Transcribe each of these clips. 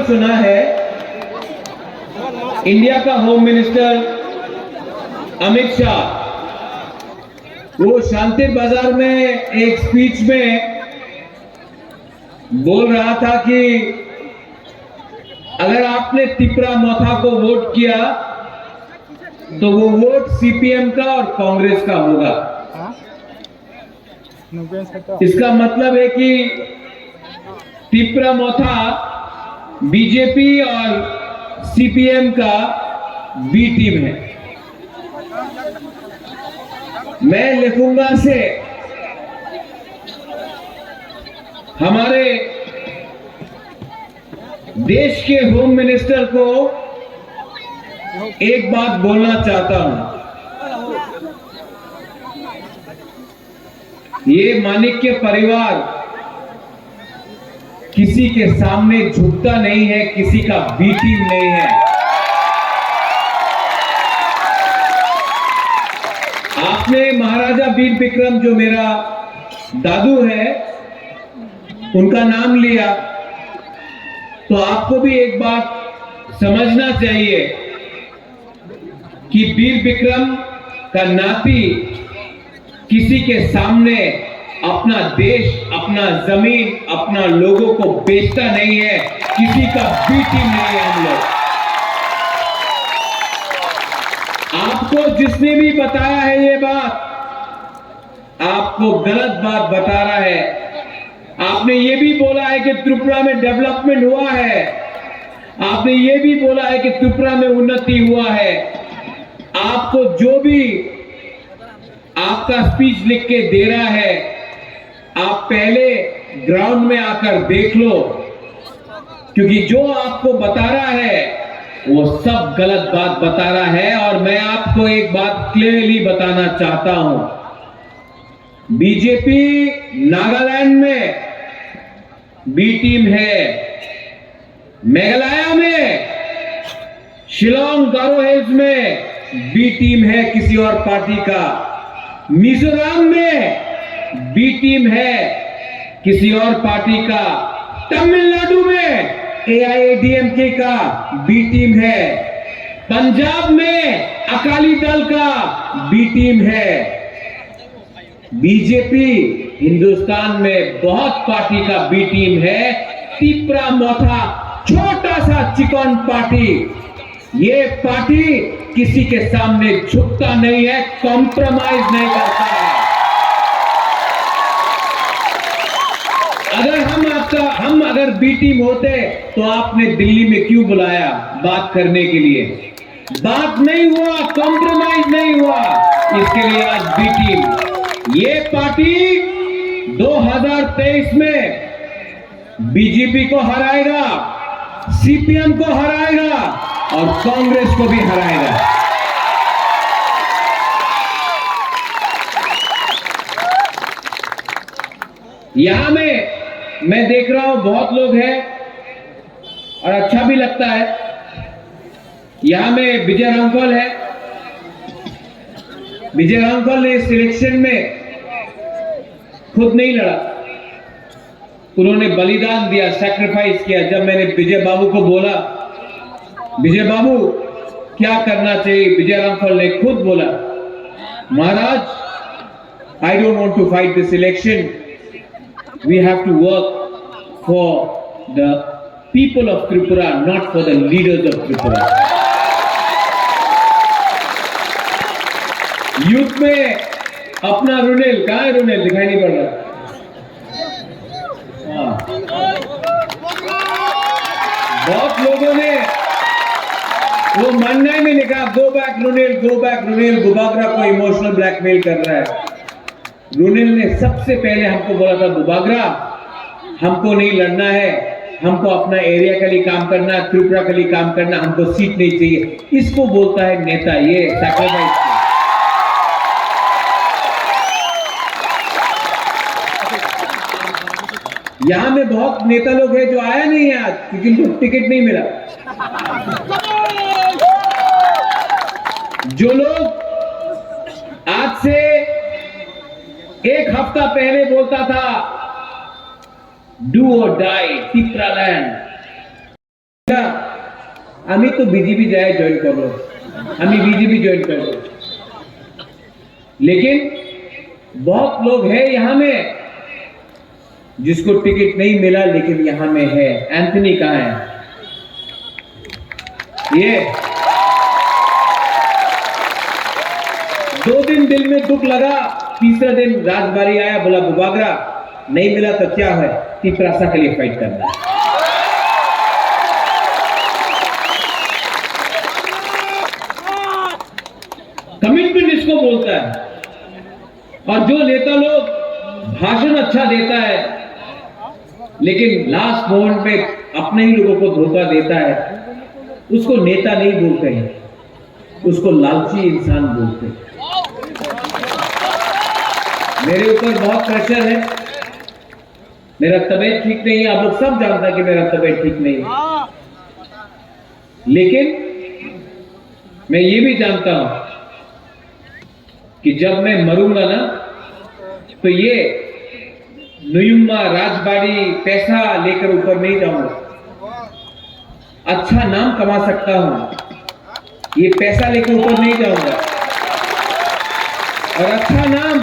सुना है इंडिया का होम मिनिस्टर अमित शाह वो शांति बाजार में एक स्पीच में बोल रहा था कि अगर आपने तिपरा मोथा को वोट किया तो वो वोट सीपीएम का और कांग्रेस का होगा। इसका मतलब है कि तिपरा मोथा बीजेपी और सीपीएम का बी टीम है। मैं लिखूंगा से हमारे देश के होम मिनिस्टर को एक बात बोलना चाहता हूं। ये माणिक्य परिवार किसी के सामने झुकता नहीं है, किसी का बी टीम नहीं है। आपने महाराजा वीर विक्रम जो मेरा दादू है उनका नाम लिया, तो आपको भी एक बात समझना चाहिए कि वीर विक्रम का नाती किसी के सामने अपना देश, अपना जमीन, अपना लोगों को बेचता नहीं है, किसी का बी टीम नहीं है हम लोग। आपको जिसने भी बताया है ये बात, आपको गलत बात बता रहा है। आपने ये भी बोला है कि त्रिपुरा में डेवलपमेंट हुआ है, आपने ये भी बोला है कि त्रिपुरा में उन्नति हुआ है। आपको जो भी आपका स्पीच लिख के दे रहा है, आप पहले ग्राउंड में आकर देख लो, क्योंकि जो आपको बता रहा है वो सब गलत बात बता रहा है। और मैं आपको एक बात क्लियरली बताना चाहता हूं, बीजेपी नागालैंड में बी टीम है, मेघालय में, शिलोंग गारो हिल्स में बी टीम है किसी और पार्टी का, मिजोरम में बी टीम है किसी और पार्टी का, तमिलनाडु में एआईएडीएमके का बी टीम है, पंजाब में अकाली दल का बी टीम है। बीजेपी हिंदुस्तान में बहुत पार्टी का बी टीम है। तिपरा मोथा छोटा सा चिकन पार्टी, ये पार्टी किसी के सामने झुकता नहीं है, कॉम्प्रोमाइज नहीं करता है। अगर हम अगर बी टीम होते तो आपने दिल्ली में क्यों बुलाया बात करने के लिए? बात नहीं हुआ, कॉम्प्रोमाइज नहीं हुआ, इसके लिए आज बी टीम। ये पार्टी 2023 में बीजेपी को हराएगा, सीपीएम को हराएगा और कांग्रेस को भी हराएगा। यहां में मैं देख रहा हूं बहुत लोग हैं और अच्छा भी लगता है। यहां में विजय रामफल है। विजय रामफल ने इस इलेक्शन में खुद नहीं लड़ा, उन्होंने बलिदान दिया, सैक्रिफाइस किया। जब मैंने विजय बाबू को बोला, विजय बाबू क्या करना चाहिए, विजय रामफल ने खुद बोला, महाराज, I don't want to fight this election, we have to work for the people of Tripura, not for the leaders of Tripura. Youth में अपना रुनेल, कहां है रुनेल? दिखाई नहीं पड़ रहा। बहुत लोगों ने वो मन्ना में लिखा, गो बैक रुनेल, गो बैक रुनेल, बुबागरा को इमोशनल ब्लैकमेल कर रहा है। रुनेल ने सबसे पहले हमको बोला था, बुबागरा हमको नहीं लड़ना है, हमको अपना एरिया के लिए काम करना, त्रिपुरा के लिए काम करना, हमको सीट नहीं चाहिए। इसको बोलता है नेता, ये सैक्रिफाइस। यहां में बहुत नेता लोग हैं जो आया नहीं है आज, क्योंकि उनको टिकट नहीं मिला। जो लोग आज से एक हफ्ता पहले बोलता था डू और डाई, तिपरा लैंड, আমি তো बीजेपी जाए ज्वाइन कर लो, আমি बीजेपी ज्वाइन कर लो। लेकिन बहुत लोग हैं यहां में जिसको टिकट नहीं मिला लेकिन यहां में है। एंथनी कहां है? ये 2 दिन दिल में दुख लगा, तीसरा दिन राजबारी आया, बोला बुबागरा नहीं मिला तो क्या है, तिपरासा के लिए फाइट करना है। कमिटमेंट इसको बोलता है। और जो नेता लोग भाषण अच्छा देता है लेकिन लास्ट मोमेंट में अपने ही लोगों को धोखा देता है, उसको नेता नहीं बोलते हैं, उसको लालची इंसान बोलते हैं। मेरे ऊपर बहुत प्रेशर है, मेरा तबीयत ठीक नहीं है, आप लोग सब जानते हैं कि मेरा तबीयत ठीक नहीं है, लेकिन मैं ये भी जानता हूं कि जब मैं मरूंगा ना तो ये नुयुम्मा राजबाड़ी पैसा लेकर ऊपर नहीं जाऊंगा, अच्छा नाम कमा सकता हूं, ये पैसा लेकर ऊपर नहीं जाऊंगा। और अच्छा नाम,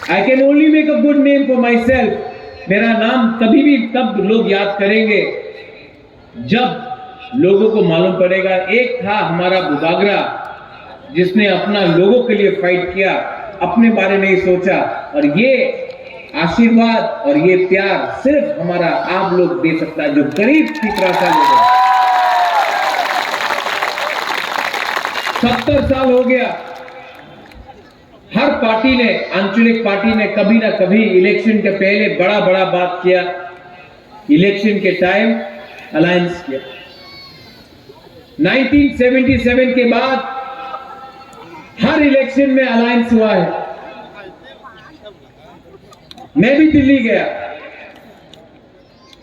I can only make a good name for my self. मेरा नाम तभी भी तब लोग याद करेंगे जब लोगों को मालूम पड़ेगा एक था हमारा बुबागरा जिसने अपना लोगों के लिए फाइट किया, अपने बारे में ही सोचा। और ये आशीर्वाद और ये प्यार सिर्फ हमारा आप लोग दे सकता है जो करीब तिपरासा लोग हैं। 70 साल हो गया, हर पार्टी ने, आंचलिक पार्टी ने कभी ना कभी इलेक्शन के पहले बड़ा बड़ा बात किया, इलेक्शन के टाइम अलायंस किया। 1977 के बाद हर इलेक्शन में अलायंस हुआ है। मैं भी दिल्ली गया,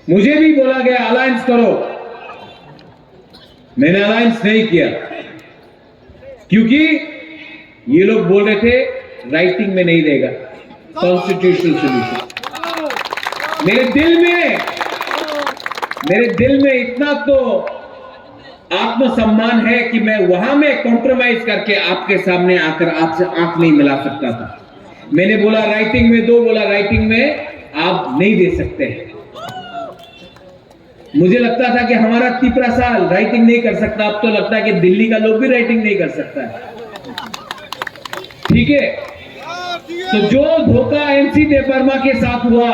मुझे भी बोला गया अलायंस करो, मैंने अलायंस नहीं किया क्योंकि ये लोग बोल रहे थे राइटिंग में नहीं देगा कॉन्स्टिट्यूशनल सॉल्यूशन। मेरे दिल में इतना तो आत्मसम्मान है कि मैं वहां में कॉम्प्रोमाइज करके आपके सामने आकर आपसे आंख नहीं मिला सकता था। मैंने बोला राइटिंग में दो, बोला राइटिंग में आप नहीं दे सकते। मुझे लगता था कि हमारा तिपरासा राइटिंग नहीं कर सकता, अब तो लगता है कि दिल्ली का लोग भी राइटिंग नहीं कर सकता है। ठीक है, तो जो धोखा एमसी देबबर्मा के साथ हुआ,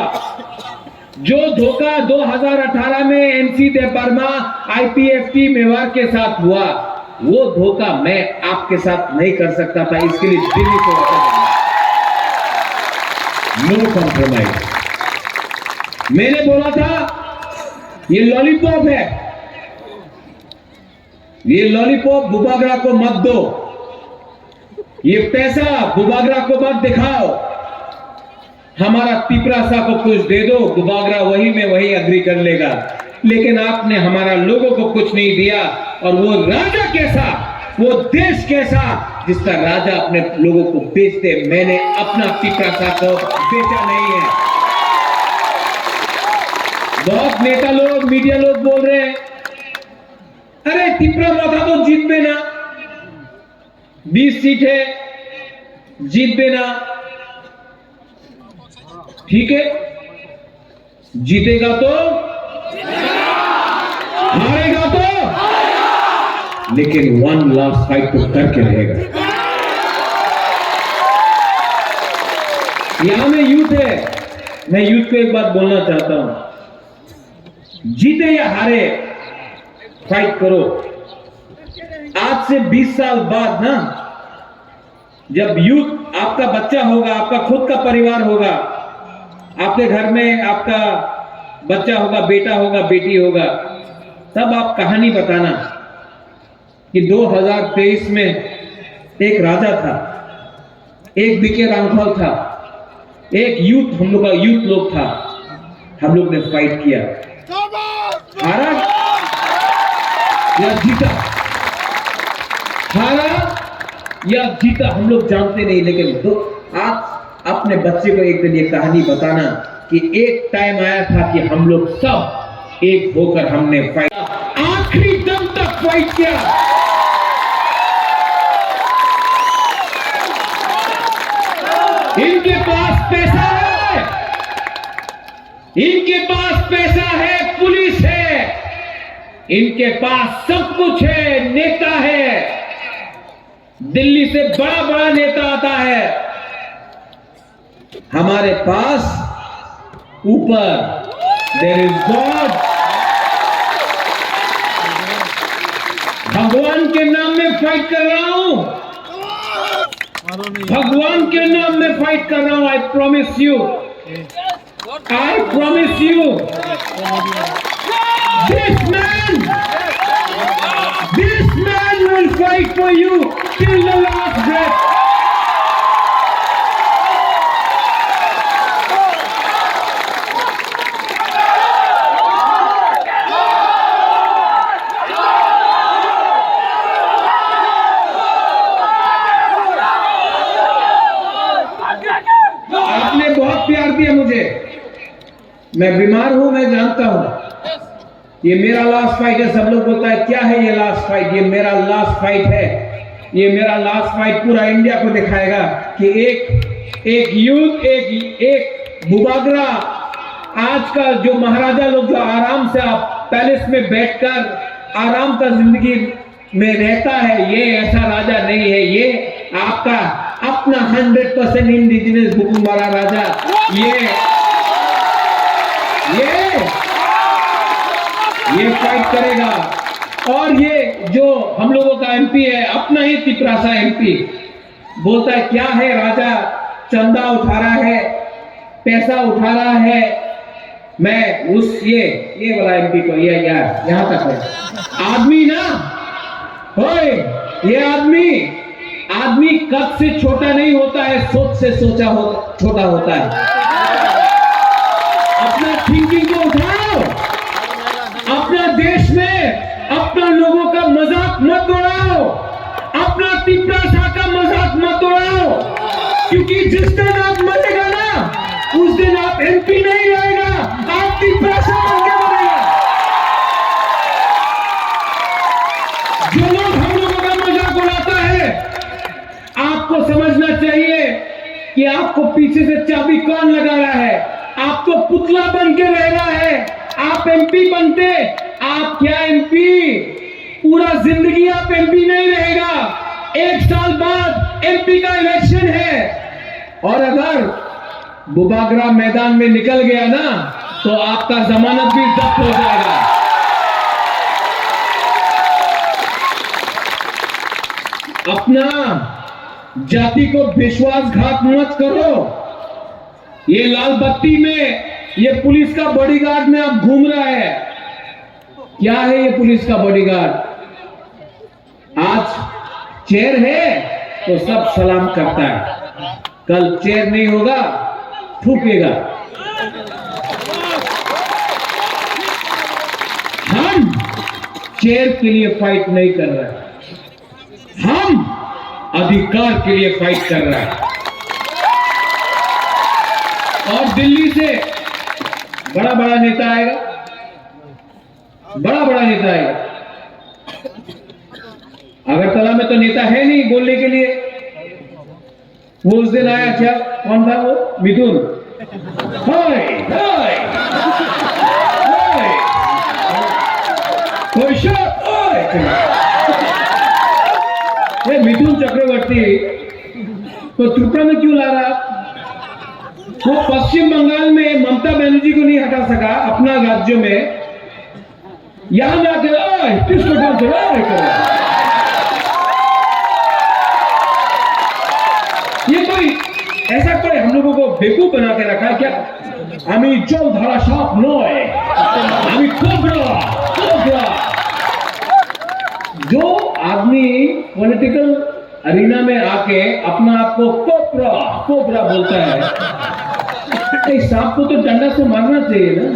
जो धोखा 2018 में एमसी देबबर्मा आईपीएफटी मेवाड़ के साथ हुआ, वो धोखा मैं आपके साथ नहीं कर सकता था। इसके लिए दिल्ली को नो कॉम्प्रोमाइज। मैंने बोला था ये लॉलीपॉप है, ये लॉलीपॉप बुबागरा को मत दो, ये पैसा बुबागरा को मत दिखाओ, हमारा तिपरासा को कुछ दे दो, बुबागरा वही में वही अग्री कर लेगा। लेकिन आपने हमारा लोगों को कुछ नहीं दिया। और वो राजा कैसा, वो देश कैसा जिसका राजा अपने लोगों को बेच दे। मैंने अपना तिपरासा को बेचा नहीं है। बहुत नेता लोग, मीडिया लोग बोल रहे हैं अरे तिपरासा तो जीत देना, 20 सीट है, जीत देना। ठीक है, जीतेगा तो, हारेगा तो, लेकिन वन लास्ट फाइट तो करके रहेगा। यहां में यूथ है, मैं यूथ को एक बात बोलना चाहता हूं, जीते या हारे फाइट करो। आज से 20 साल बाद ना, जब यूथ, आपका बच्चा होगा, आपका खुद का परिवार होगा, आपके घर में आपका बच्चा होगा, बेटा होगा, बेटी होगा, तब आप कहानी बताना कि 2023 में एक राजा था, एक बीके रामफल था, एक यूथ, हम लोग का यूथ लोग था, हम लोग ने फाइट किया, हारा या जीता, हारा या जीता हम लोग जानते नहीं। लेकिन आज अपने बच्चे को एक दिन ये कहानी बताना कि एक टाइम आया था कि हम लोग सब एक होकर हमने फाइट, आखिरी दम तक फाइट किया। इनके पास पैसा है, इनके पास पैसा है, पुलिस है, इनके पास सब कुछ है, नेता है। दिल्ली से बड़ा बड़ा नेता आता है, हमारे पास ऊपर देयर इज गॉड। भगवान के नाम में फाइट कर रहा हूं, भगवान के नाम में फाइट कर रहा हूं। I promise you, I promise you, this man will fight for you till the last breath. आपने बहुत प्यार दिया मुझे, मैं बीमार हूं, मैं जानता हूं। ये मेरा लास्ट फाइट है। सब लोग बोलता है क्या है ये लास्ट फाइट? ये मेरा लास्ट फाइट है। ये मेरा लास्ट फाइट पूरा इंडिया को दिखाएगा कि एक यूथ, एक बुबागरा, आज का जो महाराजा लोग जो आराम से आप पैलेस में बैठकर आराम का जिंदगी में रहता है, ये ऐसा राजा नहीं है। ये आपका अपना 100% इंडिजिनस बुकुम्बारा राजा, ये फाइट करेगा। और ये जो हम लोगों का एमपी है, अपना ही तिपरासा एमपी, बोलता है क्या है राजा, चंदा उठा रहा है, पैसा उठा रहा है। मैं उस ये वाला एमपी को ये यार यहां तक है आदमी ना, होए ये आदमी कद से छोटा नहीं होता है, सोच से छोटा होता है। अपना थिंकिंग को उठाओ, अपना देश में अपना लोगों का मजाक मत उड़ाओ, अपना तिपरासा का मजाक मत उड़ाओ, क्योंकि जिस दिन आप मरेगा ना, उस दिन आप एमपी नहीं रहेगा, आप तिपरासा बन के मरेगा। जो लोग हम लोगों का मजाक उड़ाता है, आपको समझना चाहिए कि आपको पीछे से चाबी कौन लगा रहा है। आपको पुतला बन के रह रहा है। आप एमपी बनते, आप क्या एमपी, पूरा जिंदगी आप एमपी नहीं रहेगा। 1 साल बाद एमपी का इलेक्शन है, और अगर बुबागरा मैदान में निकल गया ना, तो आपका जमानत भी जब्त हो जाएगा। अपना जाति को विश्वासघात मत करो। ये लाल बत्ती में ये पुलिस का बॉडीगार्ड में आप घूम रहा है। क्या है ये पुलिस का बॉडीगार्ड? आज चेयर है तो सब सलाम करता है, कल चेयर नहीं होगा थूकेगा। हम चेयर के लिए फाइट नहीं कर रहे, हम अधिकार के लिए फाइट कर रहे हैं। और दिल्ली से बड़ा बड़ा नेता आएगा, बड़ा बड़ा नेता आएगा। अगरतला में तो नेता है नहीं बोलने के लिए। वो उस दिन आया, क्या कौन था वो? मिथुन। हाय हाय ये मिथुन चक्रवर्ती तो त्रिपुरा में क्यों ला रहा? वो पश्चिम बंगाल में ममता बनर्जी को नहीं हटा सका अपना राज्य में, यहां में आके किसको ये कोई ऐसा कोई हम लोगों को बेवकूफ बना के रखा है क्या? हमें जल धारा साफ नॉय, हमें कोबरा। जो आदमी पॉलिटिकल अरीना में आके अपना आप को कोबरा बोलता है, इस सांप को तो डंडा से मारना चाहिए ना।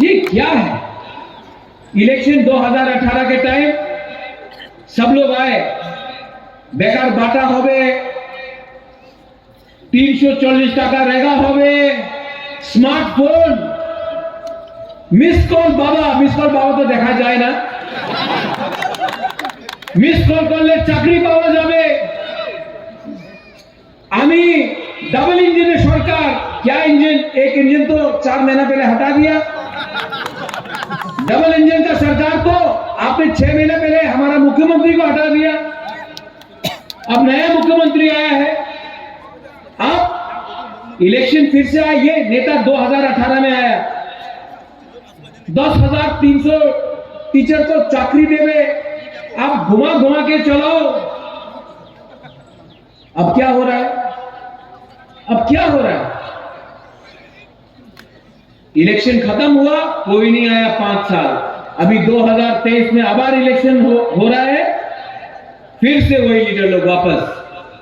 ये क्या है? इलेक्शन 2018 के टाइम सब लोग आए, बेकार बाटा होवे, 340 टाका रेगा होवे, स्मार्टफोन, मिस कॉल बाबा तो দেখা যায় না, মিস কল করলে চাকরি পাওয়া যাবে। আমি डबल इंजन सरकार, क्या इंजन, एक इंजन तो 4 महीना पहले हटा दिया। डबल इंजन का सरकार तो आपने 6 महीने पहले हमारा मुख्यमंत्री को हटा दिया। अब नया मुख्यमंत्री आया है, अब इलेक्शन फिर से आया। ये नेता 2018 में आया, 10,300 टीचर को चाकरी देवे, आप घुमा घुमा के चलो। अब क्या हो रहा है, अब क्या हो रहा है? इलेक्शन खत्म हुआ, कोई नहीं आया 5 साल। अभी 2023 में आबार इलेक्शन हो रहा है, फिर से वही लीडर लोग वापस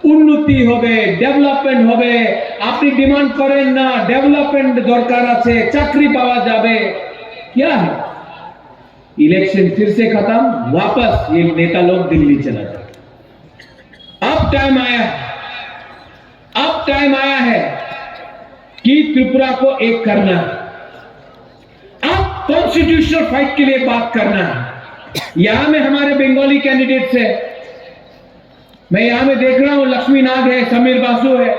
उन्नति होबे, डेवलपमेंट होबे, अपनी डिमांड करें ना, डेवलपमेंट दरकार आछे, चाकरी पावा जाबे। क्या है, इलेक्शन फिर से खत्म, वापस ये नेता लोग दिल्ली चला जाए। अब टाइम आया है कि त्रिपुरा को एक करना है। अब कॉन्स्टिट्यूशनल फाइट के लिए बात करना है। यहां में हमारे बंगाली कैंडिडेट्स है, मैं यहां में देख रहा हूं, लक्ष्मी नाग है, समीर बासु है,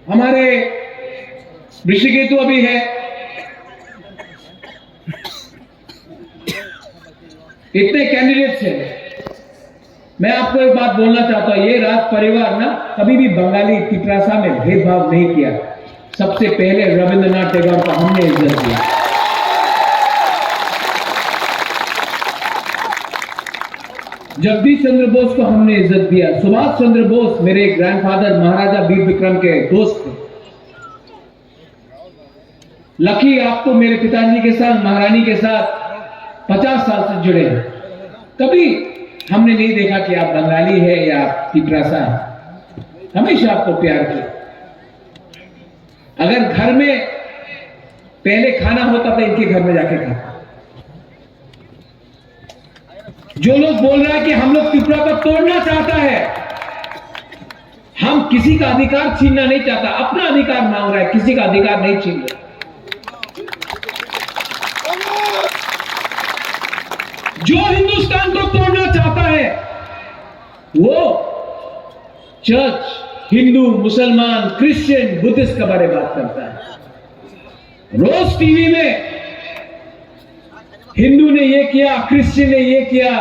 हमारे ऋषिकेतु अभी है, इतने कैंडिडेट्स हैं। मैं आपको एक बात बोलना चाहता हूं, ये राज परिवार ना कभी भी बंगाली तिपरासा में भेदभाव नहीं किया। सबसे पहले रविंद्रनाथ टैगोर को हमने इज्जत दिया, जगदीश चंद्र बोस को हमने इज्जत दिया, सुभाष चंद्र बोस मेरे ग्रैंडफादर महाराजा वीर विक्रम के दोस्त थे। लकी आप तो मेरे पिताजी के साथ, महारानी के साथ 50 साल से जुड़े हैं, कभी हमने नहीं देखा कि आप बंगाली है या तिपरासा है, हमेशा आपको प्यार किया। अगर घर में पहले खाना होता था, इनके घर में जाके खाता। जो लोग बोल रहा है कि हम लोग त्रिपुरा को तोड़ना चाहता है, हम किसी का अधिकार छीनना नहीं चाहता, अपना अधिकार मांग रहा है, किसी का अधिकार नहीं छीन रहा। जो हिंदुस्तान को तोड़ना चाहता है वो चर्च, हिंदू, मुसलमान, क्रिश्चियन, बुद्धिस्ट के बारे में बात करता है। रोज टीवी में हिंदू ने ये किया, क्रिश्चियन ने ये किया,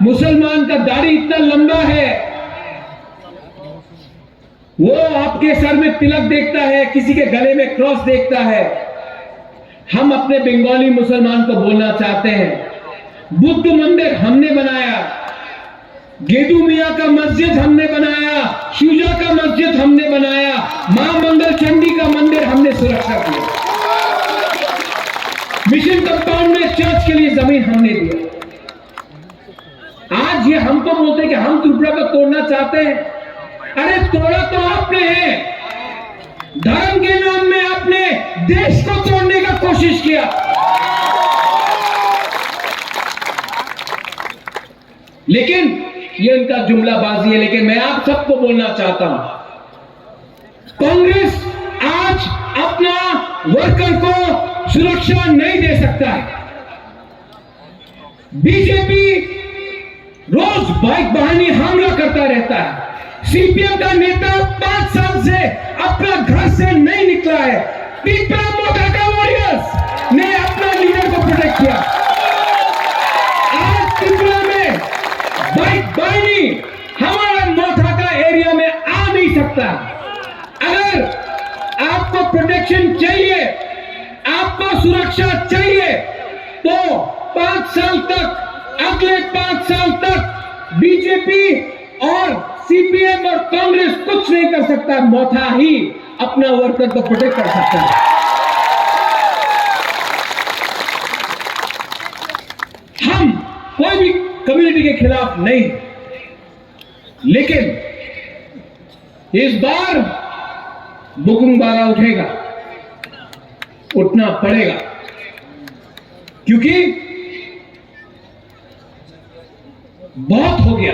मुसलमान का दाढ़ी इतना लंबा है, वो आपके सर में तिलक देखता है, किसी के गले में क्रॉस देखता है। हम अपने बंगाली मुसलमान को बोलना चाहते हैं, बुद्ध मंदिर हमने बनाया, गेदू मियां का मस्जिद हमने बनाया, शुजा का मस्जिद हमने बनाया, मां मंगल चंडी का मंदिर हमने सुरक्षा किया, मिशन कंपाउंड में चर्च के लिए जमीन हमने दिया। आज ये हमको बोलते हैं कि हम त्रिपुरा को तोड़ना चाहते हैं। अरे तोड़ा तो आपने है, धर्म के नाम में आपने देश को तोड़ने का कोशिश किया। लेकिन ये इनका जुमलाबाजी है। लेकिन मैं आप सबको बोलना चाहता हूं, कांग्रेस आज अपना वर्कर को सुरक्षा नहीं दे सकता है। बीजेपी रोज बाइक बहानी हमला करता रहता है। सीपीएम का नेता 5 साल से अपना घर से नहीं निकला है। त्रिपुरा मोटाका वॉरियर्स ने अपना लीडर को प्रोटेक्ट किया। आज त्रिपुरा में बाइक बहानी हमारा मोटाका एरिया में आ नहीं सकता। अगर आपको प्रोटेक्शन चाहिए, आपको सुरक्षा चाहिए, तो 5 साल तक, अगले 5 साल तक बीजेपी और सीपीएम और कांग्रेस कुछ नहीं कर सकता। मोथा ही अपना वर्कर को प्रोटेक्ट कर सकता है। हम कोई भी कम्युनिटी के खिलाफ नहीं, लेकिन इस बार बुकुंगबारा उठेगा, उठना पड़ेगा, क्योंकि बहुत हो गया।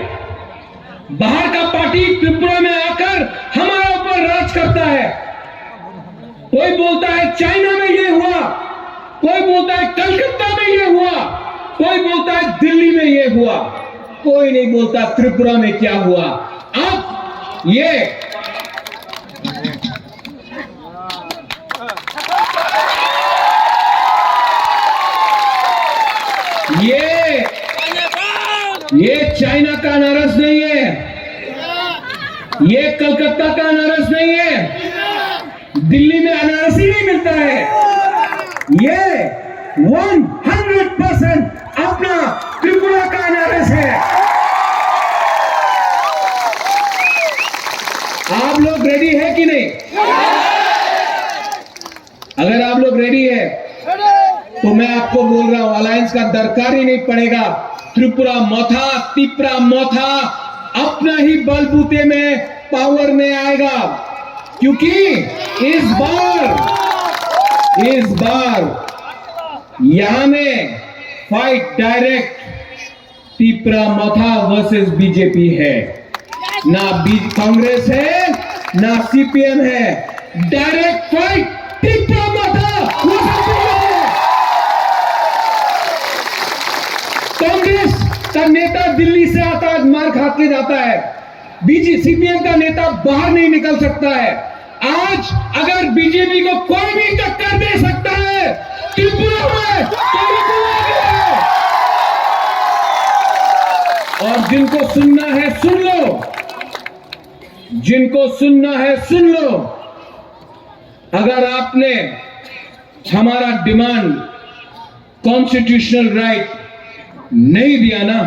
बाहर का पार्टी त्रिपुरा में आकर हमारे ऊपर राज करता है। कोई बोलता है कलकत्ता में ये हुआ, कोई बोलता है दिल्ली में ये हुआ, कोई नहीं बोलता त्रिपुरा में क्या हुआ। अब ये चाइना का अनारस नहीं है, ये कलकत्ता का अनारस नहीं है, दिल्ली में अनारस ही नहीं मिलता है। ये 100% अपना त्रिपुरा का अनारस है। आप लोग रेडी है कि नहीं? अगर आप लोग रेडी है तो मैं आपको बोल रहा हूं, अलायंस का दरकार ही नहीं पड़ेगा। त्रिपुरा मौथा, तिपरा मौथा अपना ही बलबूते में पावर में आएगा, क्योंकि इस बार यहां में fight direct Tipra Motha versus BJP है। ना कांग्रेस है ना सीपीएम है, direct fight Tipra Motha versus BJP. Congress का नेता दिल्ली से आता है, मार खा के जाता है, सीपीएम का नेता बाहर नहीं निकल सकता है। आज अगर बीजेपी को कोई भी टक्कर दे सकता है त्रिपुरा में, और जिनको सुनना है सुन लो, जिनको सुनना है सुन लो। अगर आपने हमारा डिमांड कॉन्स्टिट्यूशनल राइट नहीं दिया ना,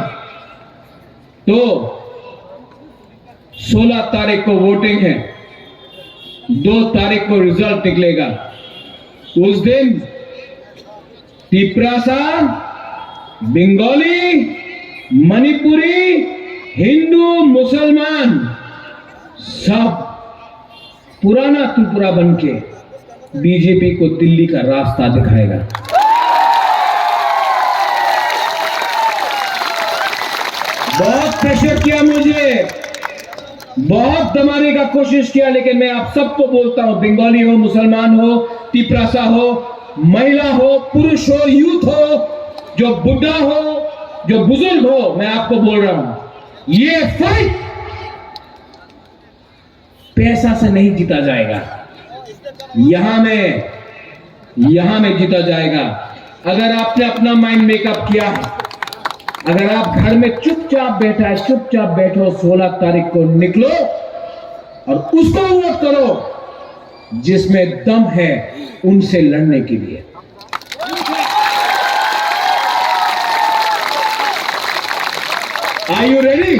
तो 16 तारीख को वोटिंग है, 2 तारीख को रिजल्ट निकलेगा। उस दिन तिपरासा, बंगाली, मणिपुरी, हिंदू, मुसलमान सब पुराना त्रिपुरा बनके बीजेपी को दिल्ली का रास्ता दिखाएगा। बहुत प्रेशर किया मुझे, बहुत दबाने का कोशिश किया, लेकिन मैं आप सबको बोलता हूं, बंगाली हो, मुसलमान हो, तिपरासा हो, महिला हो, पुरुष हो, यूथ हो, जो बुढ़ा हो, जो बुजुर्ग हो, मैं आपको बोल रहा हूं, ये फाइट पैसा से नहीं जीता जाएगा, यहां में जीता जाएगा। अगर आपने अपना माइंड मेकअप किया, अगर आप घर में चुपचाप बैठो, 16 तारीख को निकलो और उसको वोट करो जिसमें दम है उनसे लड़ने के लिए। Are you ready?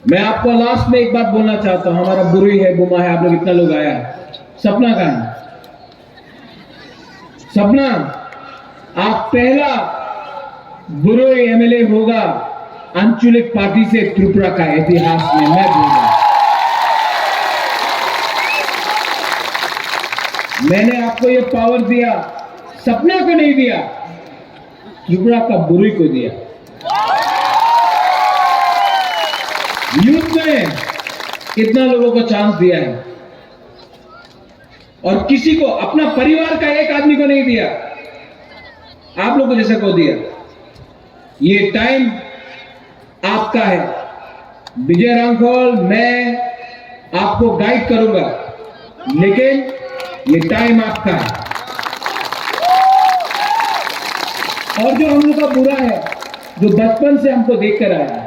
मैं आपको लास्ट में एक बात बोलना चाहता हूं, हमारा बुरी है, बुमा है, आप लोग इतना लोग आया है, सपना कहां है? सपना आप पहला बुरोई एमएलए होगा आंचलिक पार्टी से त्रिपुरा का इतिहास में, मैं बोलूंगा। मैंने आपको ये पावर दिया, सपना को नहीं दिया, त्रिपुरा का बुरोई को दिया। यूथ में कितना लोगों को चांस दिया है, और किसी को, अपना परिवार का एक आदमी को नहीं दिया, आप लोगों जैसे को दिया। ये टाइम आपका है। विजय रामखोल, मैं आपको गाइड करूंगा, लेकिन ये टाइम आपका है। और जो हम लोग का बुरा है, जो बचपन से हमको देख कर आया है,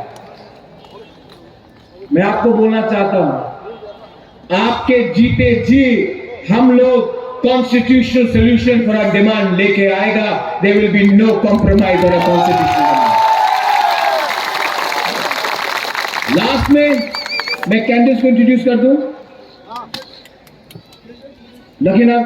मैं आपको बोलना चाहता हूं, आपके जीते जी हम लोग constitutional solution for our demand लेके आएगा। There will be no compromise on a constitutional demand. Last में मैं कैंडिडेट्स को इंट्रोड्यूस कर दूं। लखीनाथ